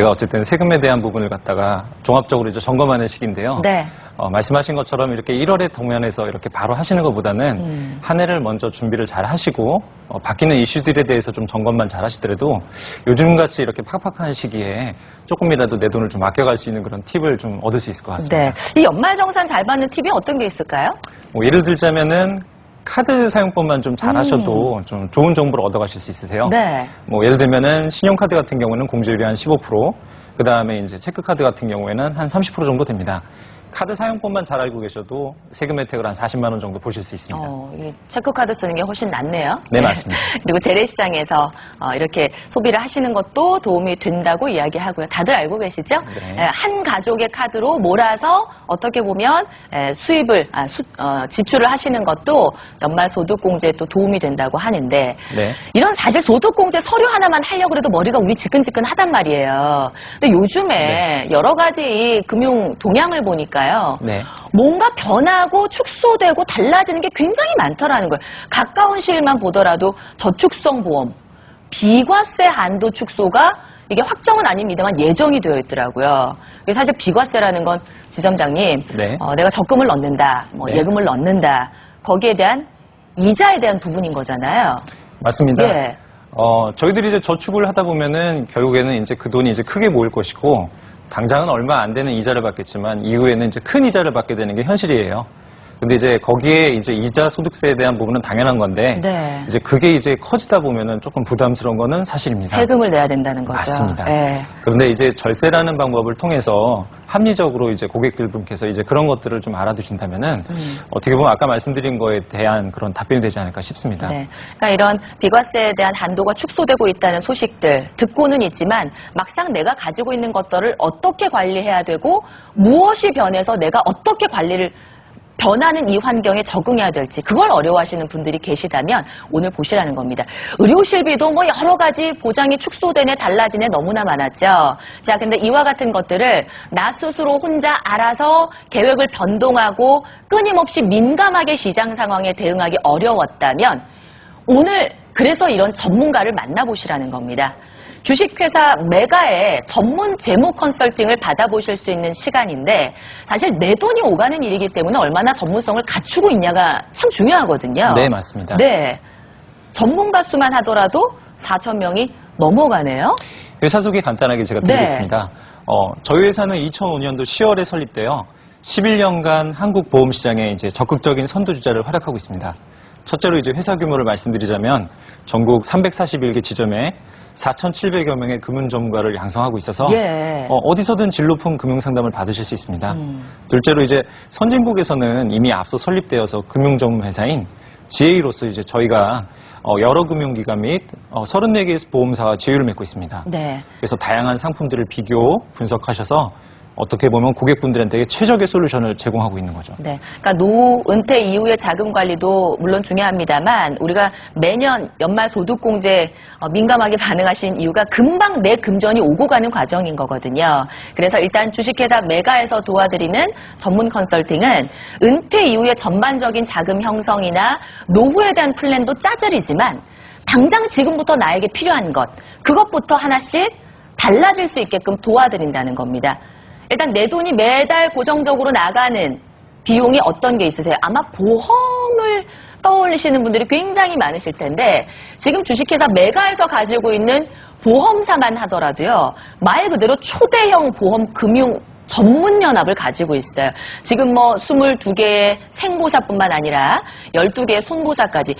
제가 어쨌든 세금에 대한 부분을 갖다가 종합적으로 이제 점검하는 시기인데요. 네. 말씀하신 것처럼 이렇게 1월에 동면에서 이렇게 바로 하시는 것보다는 한 해를 먼저 준비를 잘 하시고 바뀌는 이슈들에 대해서 좀 점검만 잘 하시더라도 요즘같이 이렇게 팍팍한 시기에 조금이라도 내 돈을 좀 아껴갈 수 있는 그런 팁을 좀 얻을 수 있을 것 같습니다. 네. 이 연말정산 잘 받는 팁이 어떤 게 있을까요? 뭐 예를 들자면은 카드 사용법만 좀 잘하셔도 좀 좋은 정보를 얻어가실 수 있으세요. 네. 뭐 예를 들면은 신용카드 같은 경우는 공제율이 한 15%, 그 다음에 이제 체크카드 같은 경우에는 한 30% 정도 됩니다. 카드 사용법만 잘 알고 계셔도 세금 혜택을 한 40만 원 정도 보실 수 있습니다. 이 체크카드 쓰는 게 훨씬 낫네요. 네, 맞습니다. 그리고 재래시장에서 이렇게 소비를 하시는 것도 도움이 된다고 이야기하고요. 다들 알고 계시죠? 네. 한 가족의 카드로 몰아서 어떻게 보면 수입을 지출을 하시는 것도 연말 소득공제에 또 도움이 된다고 하는데 네. 이런 사실 소득공제 서류 하나만 하려고 해도 머리가 우리 지끈지끈하단 말이에요. 근데 요즘에 여러 가지 금융 동향을 보니까 네. 뭔가 변하고 축소되고 달라지는 게 굉장히 많더라는 거예요. 가까운 시일만 보더라도 저축성 보험, 비과세 한도 축소가 이게 확정은 아닙니다만 예정이 되어 있더라고요. 사실 비과세라는 건 지점장님, 네. 내가 적금을 넣는다, 네. 예금을 넣는다, 거기에 대한 이자에 대한 부분인 거잖아요. 맞습니다. 예. 저희들이 이제 저축을 하다 보면은 결국에는 이제 그 돈이 이제 크게 모일 것이고 당장은 얼마 안 되는 이자를 받겠지만 이후에는 이제 큰 이자를 받게 되는 게 현실이에요. 근데 이제 거기에 이제 이자 소득세에 대한 부분은 당연한 건데 네. 이제 그게 이제 커지다 보면은 조금 부담스러운 거는 사실입니다. 세금을 내야 된다는 거죠. 맞습니다. 예. 그런데 이제 절세라는 방법을 통해서 합리적으로 이제 고객들 분께서 이제 그런 것들을 좀 알아두신다면은 어떻게 보면 아까 말씀드린 거에 대한 그런 답변이 되지 않을까 싶습니다. 네. 그러니까 이런 비과세에 대한 한도가 축소되고 있다는 소식들 듣고는 있지만 막상 내가 가지고 있는 것들을 어떻게 관리해야 되고 무엇이 변해서 내가 어떻게 관리를 변하는 이 환경에 적응해야 될지 그걸 어려워하시는 분들이 계시다면 오늘 보시라는 겁니다. 의료실비도 뭐 여러 가지 보장이 축소되네 달라지네 너무나 많았죠. 자, 근데 이와 같은 것들을 나 스스로 혼자 알아서 계획을 변동하고 끊임없이 민감하게 시장 상황에 대응하기 어려웠다면 오늘 그래서 이런 전문가를 만나보시라는 겁니다. 주식회사 메가의 전문 재무 컨설팅을 받아보실 수 있는 시간인데 사실 내 돈이 오가는 일이기 때문에 얼마나 전문성을 갖추고 있냐가 참 중요하거든요. 네, 맞습니다. 네. 전문가 수만 하더라도 4,000명이 넘어가네요. 회사 소개 간단하게 제가 드리겠습니다. 저희 회사는 2005년도 10월에 설립되어 11년간 한국 보험 시장에 이제 적극적인 선두주자를 활약하고 있습니다. 첫째로 이제 회사 규모를 말씀드리자면 전국 341개 지점에 4,700여 명의 금융 전문가를 양성하고 있어서 예. 어디서든 질 높은 금융 상담을 받으실 수 있습니다. 둘째로 이제 선진국에서는 이미 앞서 설립되어서 금융 전문 회사인 GA로서 이제 저희가 여러 금융기관 및 34개의 보험사와 제휴를 맺고 있습니다. 네. 그래서 다양한 상품들을 비교, 분석하셔서 어떻게 보면 고객분들한테 최적의 솔루션을 제공하고 있는 거죠. 네. 그러니까 노후 은퇴 이후의 자금 관리도 물론 중요합니다만 우리가 매년 연말 소득공제 민감하게 반응하신 이유가 금방 내 금전이 오고 가는 과정인 거거든요. 그래서 일단 주식회사 메가에서 도와드리는 전문 컨설팅은 은퇴 이후의 전반적인 자금 형성이나 노후에 대한 플랜도 짜잘이지만 당장 지금부터 나에게 필요한 것 그것부터 하나씩 달라질 수 있게끔 도와드린다는 겁니다. 일단 내 돈이 매달 고정적으로 나가는 비용이 어떤 게 있으세요? 아마 보험을 떠올리시는 분들이 굉장히 많으실 텐데 지금 주식회사 메가에서 가지고 있는 보험사만 하더라도요. 말 그대로 초대형 보험 금융 전문연합을 가지고 있어요. 지금 뭐 22개의 생보사뿐만 아니라 12개의 손보사까지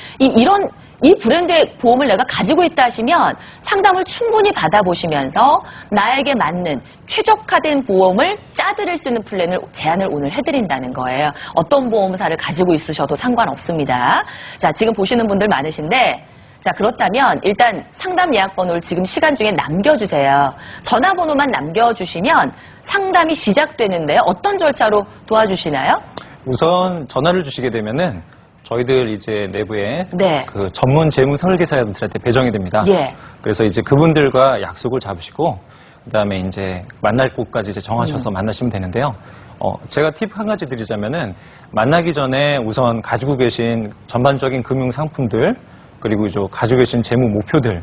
이 브랜드의 보험을 내가 가지고 있다 하시면 상담을 충분히 받아보시면서 나에게 맞는 최적화된 보험을 짜드릴 수 있는 플랜을 제안을 오늘 해드린다는 거예요. 어떤 보험사를 가지고 있으셔도 상관없습니다. 자, 지금 보시는 분들 많으신데 자, 그렇다면 일단 상담 예약 번호를 지금 시간 중에 남겨주세요. 전화번호만 남겨주시면 상담이 시작되는데요. 어떤 절차로 도와주시나요? 우선 전화를 주시게 되면은 저희들 이제 내부에 네. 그 전문 재무 설계사들한테 배정이 됩니다. 예. 그래서 이제 그분들과 약속을 잡으시고 그다음에 이제 만날 곳까지 이제 정하셔서 만나시면 되는데요. 제가 팁 한 가지 드리자면은 만나기 전에 우선 가지고 계신 전반적인 금융 상품들 그리고 이제 가지고 계신 재무 목표들,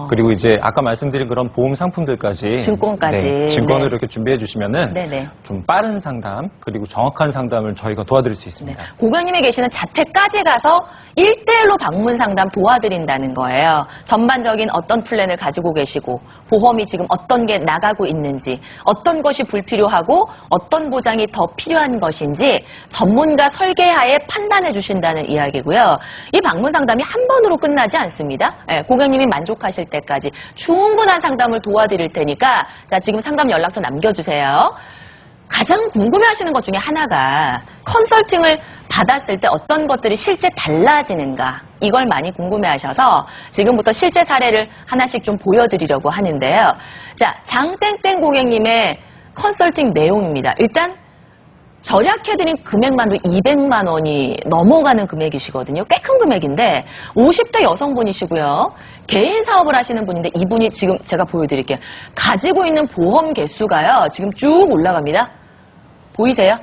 그리고 이제 아까 말씀드린 그런 보험 상품들까지, 증권까지. 네, 증권을 네. 이렇게 준비해 주시면은 네네. 좀 빠른 상담 그리고 정확한 상담을 저희가 도와드릴 수 있습니다. 네. 고객님이 계시는 자택까지 가서 1대1로 방문 상담 도와드린다는 거예요. 전반적인 어떤 플랜을 가지고 계시고 보험이 지금 어떤 게 나가고 있는지, 어떤 것이 불필요하고 어떤 보장이 더 필요한 것인지 전문가 설계하에 판단해 주신다는 이야기고요. 이 방문 상담이 한 번으로 끝나지 않습니다. 예, 고객님이 만족하실 때까지 충분한 상담을 도와드릴 테니까 자, 지금 상담 연락처 남겨주세요. 가장 궁금해하시는 것 중에 하나가 컨설팅을 받았을 때 어떤 것들이 실제 달라지는가, 이걸 많이 궁금해하셔서 지금부터 실제 사례를 하나씩 좀 보여드리려고 하는데요. 자, 장땡땡 고객님의 컨설팅 내용입니다. 일단 절약해드린 금액만도 200만 원이 넘어가는 금액이시거든요. 꽤 큰 금액인데 50대 여성분이시고요. 개인 사업을 하시는 분인데 이분이 지금 제가 보여드릴게요. 가지고 있는 보험 개수가요. 지금 쭉 올라갑니다. 보이세요?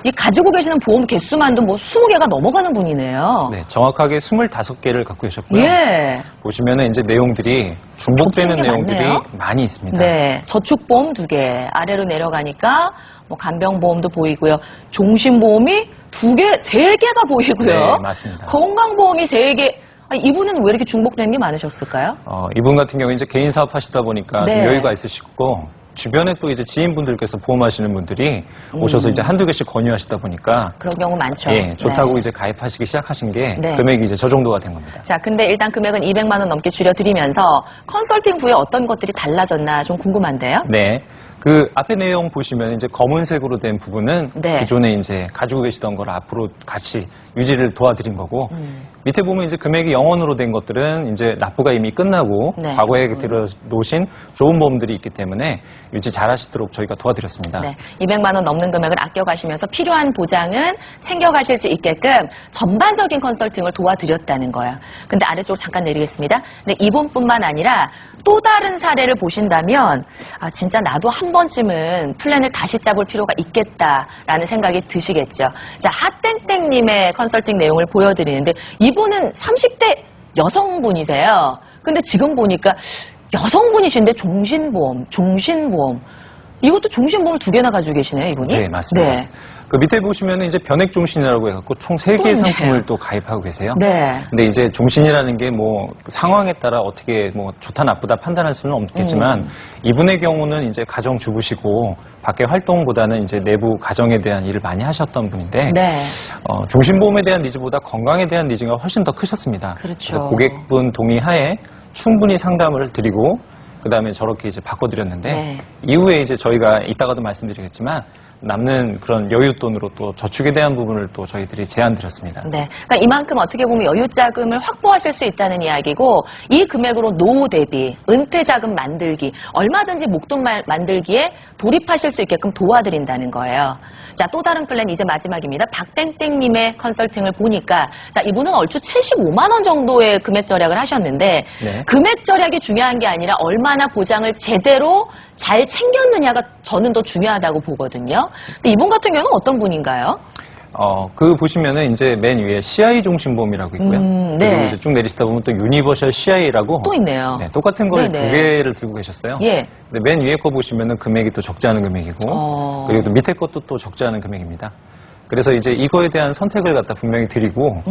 이 가지고 계시는 보험 개수만도 뭐 20개가 넘어가는 분이네요. 네, 정확하게 25개를 갖고 계셨고요. 예. 보시면은 이제 내용들이 중복되는 겹치는 게 내용들이 많네요. 많이 있습니다. 네. 저축보험 2개, 아래로 내려가니까 뭐 간병보험도 보이고요. 종신보험이 2개, 3개가 보이고요. 네, 맞습니다. 건강보험이 3개. 아니, 이분은 왜 이렇게 중복되는 게 많으셨을까요? 이분 같은 경우 이제 개인 사업 하시다 보니까 네. 좀 여유가 있으시고 주변에 또 이제 지인분들께서 보험하시는 분들이 오셔서 이제 한두 개씩 권유하시다 보니까 그런 경우 많죠. 예, 좋다고 네. 이제 가입하시기 시작하신 게 네. 금액이 이제 저 정도가 된 겁니다. 자, 근데 일단 금액은 200만 원 넘게 줄여드리면서 컨설팅 후에 어떤 것들이 달라졌나 좀 궁금한데요. 네. 그 앞에 내용 보시면 이제 검은색으로 된 부분은 네. 기존에 이제 가지고 계시던 걸 앞으로 같이 유지를 도와드린 거고 밑에 보면 이제 금액이 0원으로 된 것들은 이제 납부가 이미 끝나고 네. 과거에 들어놓으신 좋은 보험들이 있기 때문에 유지 잘 하시도록 저희가 도와드렸습니다. 네, 200만 원 넘는 금액을 아껴가시면서 필요한 보장은 챙겨가실 수 있게끔 전반적인 컨설팅을 도와드렸다는 거예요. 근데 아래쪽으로 잠깐 내리겠습니다. 근데 이분뿐만 아니라 또 다른 사례를 보신다면 아, 진짜 나도 한 번쯤은 플랜을 다시 짜볼 필요가 있겠다라는 생각이 드시겠죠. 자, 핫땡땡님의 컨설팅 내용을 보여드리는데 이분은 30대 여성분이세요. 근데 지금 보니까 여성분이신데 종신보험. 이것도 종신보험을 2개나 가지고 계시네요, 이분이? 네, 맞습니다. 네. 그 밑에 보시면 이제 변액종신이라고 해갖고 총 또 3개의 있네요. 상품을 또 가입하고 계세요. 네. 근데 이제 종신이라는 게 뭐 상황에 따라 어떻게 뭐 좋다 나쁘다 판단할 수는 없겠지만 이분의 경우는 이제 가정 주부시고 밖에 활동보다는 이제 내부 가정에 대한 일을 많이 하셨던 분인데 네. 종신보험에 대한 니즈보다 건강에 대한 니즈가 훨씬 더 크셨습니다. 그렇죠. 그래서 고객분 동의하에 충분히 상담을 드리고 그다음에 저렇게 이제 바꿔드렸는데 네. 이후에 이제 저희가 이따가도 말씀드리겠지만 남는 그런 여윳돈으로 또 저축에 대한 부분을 또 저희들이 제안드렸습니다. 네. 그러니까 이만큼 어떻게 보면 여유자금을 확보하실 수 있다는 이야기고 이 금액으로 노후 대비, 은퇴자금 만들기, 얼마든지 목돈 만들기에 돌입하실 수 있게끔 도와드린다는 거예요. 자, 또 다른 플랜 이제 마지막입니다. 박땡땡님의 컨설팅을 보니까 자, 이분은 얼추 75만 원 정도의 금액 절약을 하셨는데 네. 금액 절약이 중요한 게 아니라 얼마나 보장을 제대로 잘 챙겼느냐가 저는 더 중요하다고 보거든요. 근데 이분 같은 경우는 어떤 분인가요? 그 보시면은 이제 맨 위에 CI 종신보험이라고 있고요. 네. 그리고 이제 쭉 내리시다 보면 또 유니버셜 CI라고 또 있네요. 네, 똑같은 걸 네네. 2개를 들고 계셨어요. 예. 근데 맨 위에 거 보시면은 금액이 또 적지 않은 금액이고 그리고 또 밑에 것도 또 적지 않은 금액입니다. 그래서 이제 이거에 대한 선택을 갖다 분명히 드리고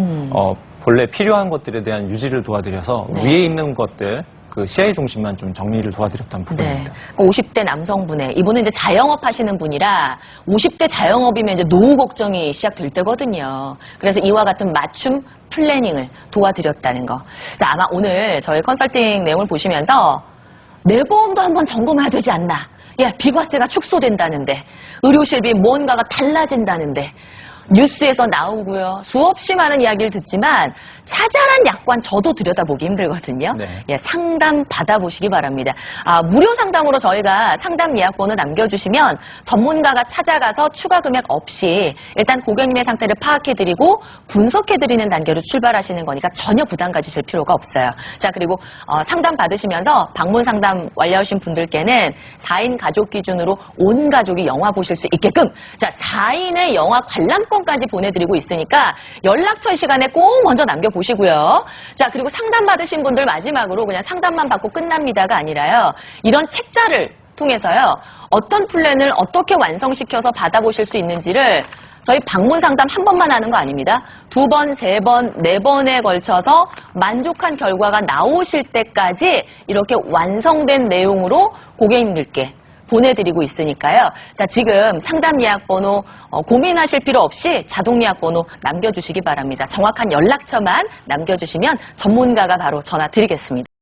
본래 필요한 것들에 대한 유지를 도와드려서 네. 위에 있는 것들 그 CI 중심만 좀 정리를 도와드렸던 네. 부분입니다. 50대 남성분의 이분은 이제 자영업 하시는 분이라 50대 자영업이면 이제 노후 걱정이 시작될 때거든요. 그래서 이와 같은 맞춤 플래닝을 도와드렸다는 거. 자, 아마 오늘 저희 컨설팅 내용을 보시면서 내 보험도 한번 점검해야 되지 않나. 야, 비과세가 축소된다는데, 의료실비 뭔가가 달라진다는데, 뉴스에서 나오고요. 수없이 많은 이야기를 듣지만 자잘한 약관 저도 들여다보기 힘들거든요. 네. 예, 상담 받아보시기 바랍니다. 무료 상담으로 저희가 상담 예약번호 남겨주시면 전문가가 찾아가서 추가 금액 없이 일단 고객님의 상태를 파악해드리고 분석해드리는 단계로 출발하시는 거니까 전혀 부담 가지실 필요가 없어요. 자, 그리고 상담 받으시면서 방문 상담 완료하신 분들께는 4인 가족 기준으로 온 가족이 영화 보실 수 있게끔 자, 4인의 영화 관람권 상담원까지 보내드리고 있으니까 연락처 시간에 꼭 먼저 남겨보시고요. 자, 그리고 상담 받으신 분들 마지막으로 그냥 상담만 받고 끝납니다가 아니라요. 이런 책자를 통해서요. 어떤 플랜을 어떻게 완성시켜서 받아보실 수 있는지를 저희 방문 상담 한 번만 하는 거 아닙니다. 2번, 3번, 4번에 걸쳐서 만족한 결과가 나오실 때까지 이렇게 완성된 내용으로 고객님들께 보내드리고 있으니까요. 자, 지금 상담 예약 번호 고민하실 필요 없이 자동 예약 번호 남겨주시기 바랍니다. 정확한 연락처만 남겨주시면 전문가가 바로 전화 드리겠습니다.